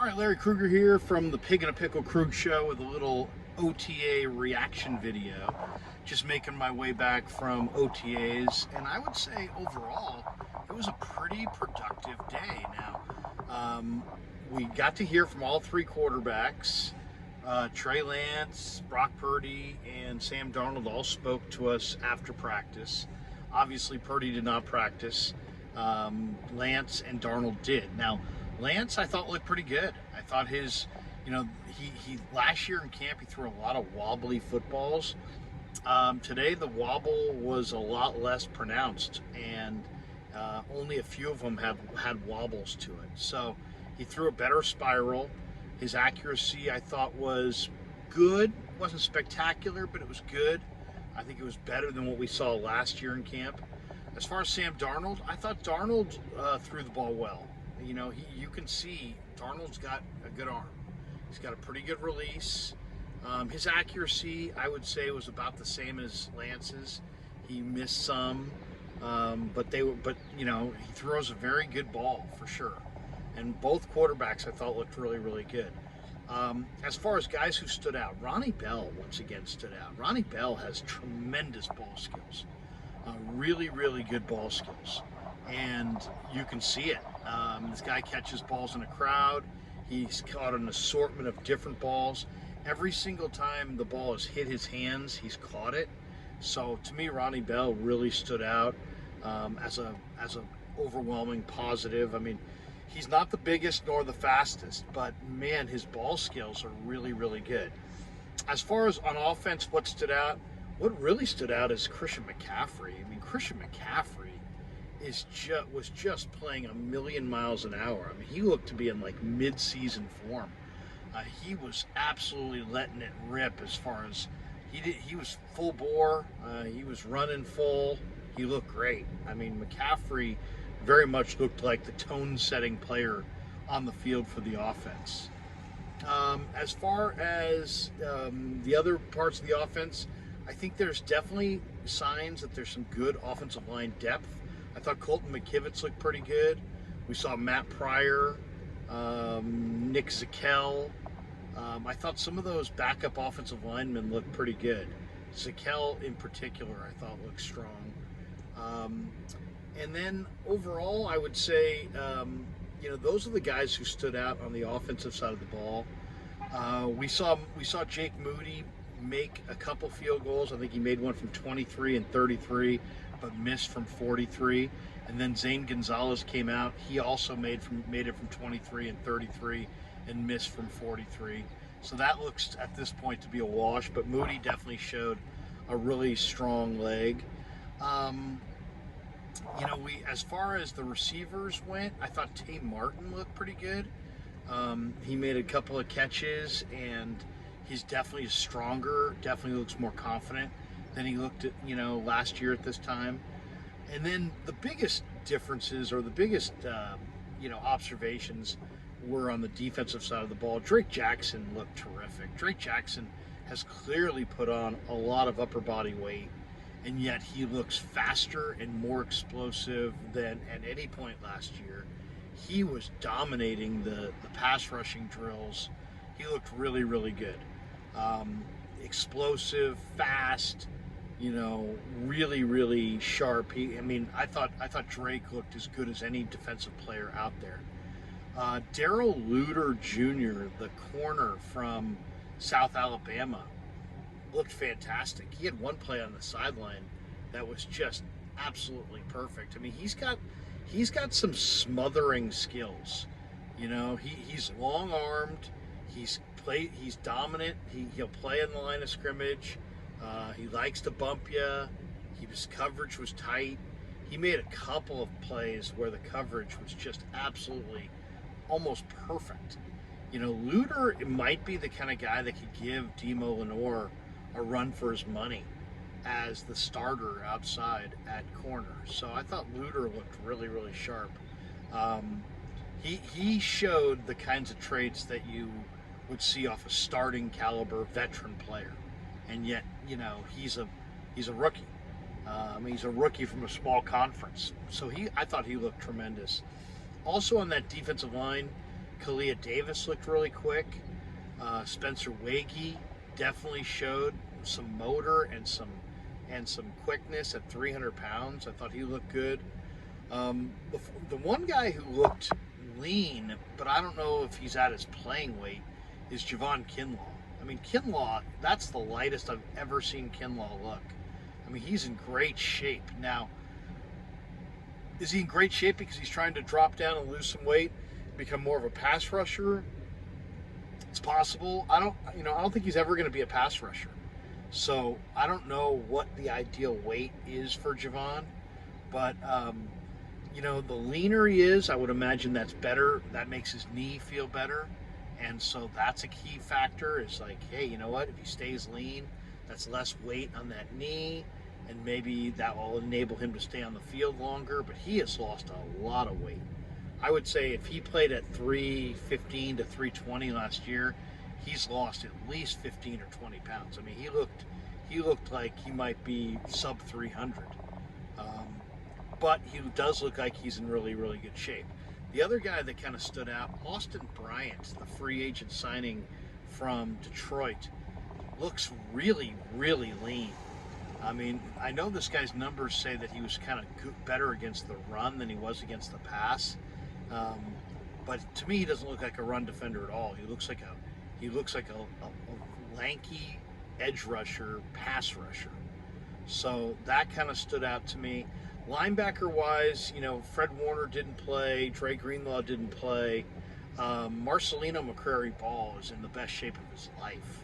All right, Larry Krueger here from the Pig in a Pickle Krug Show with a little OTA reaction video. Just making my way back from OTAs, and I would say overall it was a pretty productive day. Now, we got to hear from all three quarterbacks. Trey Lance, Brock Purdy, and Sam Darnold all spoke to us after practice. Obviously, Purdy did not practice. Lance and Darnold did. Now, Lance, I thought, looked pretty good. I thought his, he last year in camp, he threw a lot of wobbly footballs. Today, the wobble was a lot less pronounced, and only a few of them had wobbles to it. So he threw a better spiral. His accuracy, I thought, was good. It wasn't spectacular, but it was good. I think it was better than what we saw last year in camp. As far as Sam Darnold, I thought Darnold threw the ball well. You can see Darnold's got a good arm. He's got a pretty good release. His accuracy, I would say, was about the same as Lance's. He missed some, but he throws a very good ball for sure. And both quarterbacks, I thought, looked really, really good. As far as guys who stood out, Ronnie Bell once again stood out. Ronnie Bell has tremendous ball skills, really, really good ball skills. And you can see it. This guy catches balls in a crowd. He's caught an assortment of different balls. Every single time the ball has hit his hands, he's caught it. So to me, Ronnie Bell really stood out as a overwhelming positive. I mean, he's not the biggest nor the fastest, but man, his ball skills are really, really good. As far as on offense, what really stood out is Christian McCaffrey. I mean, Christian McCaffrey was just playing a million miles an hour. I mean, he looked to be in like mid-season form. He was absolutely letting it rip as far as he was full bore. He was running full. He looked great. I mean, McCaffrey very much looked like the tone-setting player on the field for the offense. As far as the other parts of the offense, I think there's definitely signs that there's some good offensive line depth. I thought Colton McKivitz looked pretty good. We saw Matt Pryor, Nick Zakelj. I thought some of those backup offensive linemen looked pretty good. Zakelj in particular, I thought looked strong. And then overall, I would say, those are the guys who stood out on the offensive side of the ball. We saw Jake Moody make a couple field goals. I think he made one from 23 and 33, but missed from 43. And then Zane Gonzalez came out. He also made it from 23 and 33 and missed from 43. So that looks at this point to be a wash, but Moody definitely showed a really strong leg. As far as the receivers went, I thought Tay Martin looked pretty good. He made a couple of catches, and he's definitely stronger, definitely looks more confident than he looked at, last year at this time. And then the biggest differences, or the biggest, observations were on the defensive side of the ball. Drake Jackson looked terrific. Drake Jackson has clearly put on a lot of upper body weight, and yet he looks faster and more explosive than at any point last year. He was dominating the pass rushing drills. He looked really, really good. Explosive, fast, really, really sharp. I thought Drake looked as good as any defensive player out there. Darrell Luter Jr., the corner from South Alabama, looked fantastic. He had one play on the sideline that was just absolutely perfect. I mean, he's got some smothering skills. He's long-armed. He's dominant. He'll play in the line of scrimmage. He likes to bump you. His coverage was tight. He made a couple of plays where the coverage was just absolutely almost perfect. Luter might be the kind of guy that could give Demo Lenore a run for his money as the starter outside at corner. So I thought Luter looked really, really sharp. He showed the kinds of traits that you would see off a starting caliber veteran player, and yet he's a rookie. He's a rookie from a small conference, so I thought he looked tremendous. Also on that defensive line, Kalia Davis looked really quick. Spencer Wagee definitely showed some motor and some quickness at 300 pounds. I thought he looked good. The one guy who looked lean, but I don't know if he's at his playing weight, is Javon Kinlaw. I mean, Kinlaw, that's the lightest I've ever seen Kinlaw look. I mean, he's in great shape. Now, is he in great shape because he's trying to drop down and lose some weight, become more of a pass rusher? It's possible. I don't think he's ever going to be a pass rusher. So I don't know what the ideal weight is for Javon, but the leaner he is, I would imagine that's better. That makes his knee feel better, and so that's a key factor. Is like, hey, you know what? If he stays lean, that's less weight on that knee, and maybe that will enable him to stay on the field longer. But he has lost a lot of weight. I would say if he played at 315 to 320 last year, he's lost at least 15 or 20 pounds. I mean, he looked like he might be sub 300. But he does look like he's in really, really good shape. The other guy that kind of stood out, Austin Bryant, the free agent signing from Detroit, looks really, really lean. I mean, I know this guy's numbers say that he was kind of better against the run than he was against the pass. But to me, he doesn't look like a run defender at all. He looks like a lanky edge rusher, pass rusher. So that kind of stood out to me. Linebacker-wise, Fred Warner didn't play. Dre Greenlaw didn't play. Marcelino McCrary-Ball is in the best shape of his life.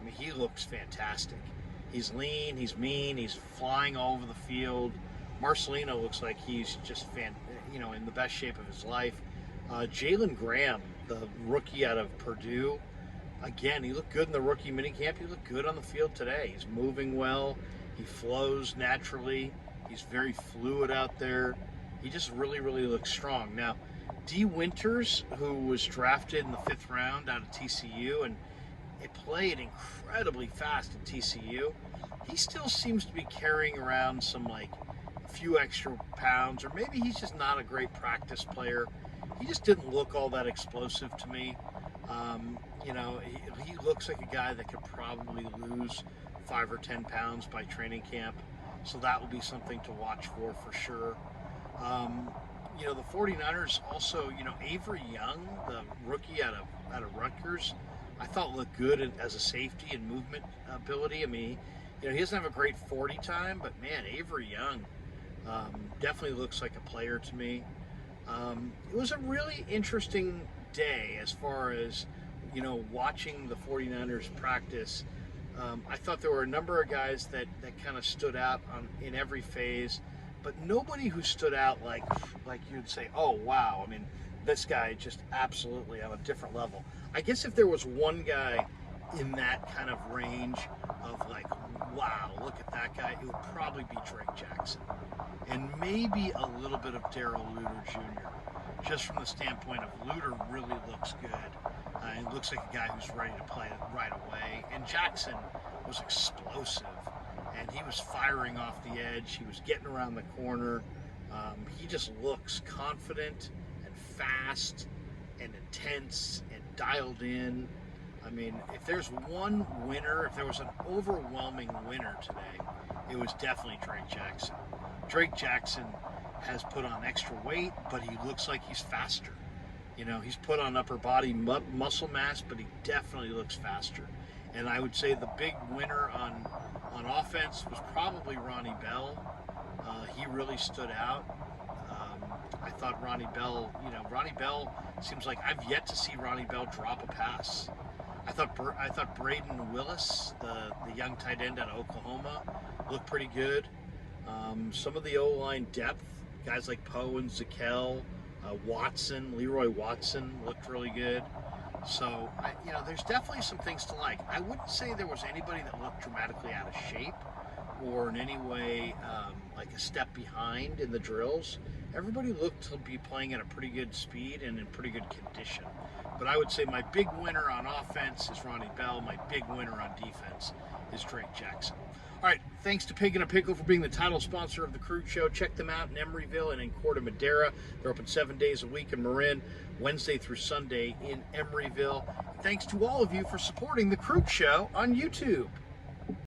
I mean, he looks fantastic. He's lean, he's mean, he's flying all over the field. Marcelino looks like he's just in the best shape of his life. Jalen Graham, the rookie out of Purdue, again, he looked good in the rookie minicamp. He looked good on the field today. He's moving well. He flows naturally. He's very fluid out there. He just really, really looks strong. Now, D. Winters, who was drafted in the 5th round out of TCU, and it played incredibly fast in TCU, he still seems to be carrying around some, a few extra pounds, or maybe he's just not a great practice player. He just didn't look all that explosive to me. He looks like a guy that could probably lose 5 or 10 pounds by training camp. So that will be something to watch for sure. The 49ers also, Avery Young, the rookie out of Rutgers, I thought looked good as a safety and movement ability. I mean, he doesn't have a great 40 time, but man, Avery Young definitely looks like a player to me. It was a really interesting day as far as, watching the 49ers practice. I thought there were a number of guys that kind of stood out in every phase, but nobody who stood out like you'd say, oh, wow, I mean, this guy just absolutely on a different level. I guess if there was one guy in that kind of range of wow, look at that guy, it would probably be Drake Jackson. And maybe a little bit of Darrell Luter Jr., just from the standpoint of Luter really looks good. It looks like a guy who's ready to play right away. And Jackson was explosive, and he was firing off the edge. He was getting around the corner. He just looks confident and fast and intense and dialed in. I mean, if there's one winner, if there was an overwhelming winner today, it was definitely Drake Jackson. Drake Jackson has put on extra weight, but he looks like he's faster. He's put on upper body muscle mass, but he definitely looks faster. And I would say the big winner on offense was probably Ronnie Bell. He really stood out. I thought Ronnie Bell seems like I've yet to see Ronnie Bell drop a pass. I thought Braden Willis, the young tight end out of Oklahoma, looked pretty good. Some of the O-line depth, guys like Poe and Zakel, Leroy Watson looked really good. So, there's definitely some things to like. I wouldn't say there was anybody that looked dramatically out of shape or in any way like a step behind in the drills. Everybody looked to be playing at a pretty good speed and in pretty good condition. But I would say my big winner on offense is Ronnie Bell. My big winner on defense is Drake Jackson. All right, thanks to Pig in a Pickle for being the title sponsor of the Krug Show. Check them out in Emeryville and in Corte Madera. They're open 7 days a week in Marin, Wednesday through Sunday in Emeryville. Thanks to all of you for supporting the Krug Show on YouTube.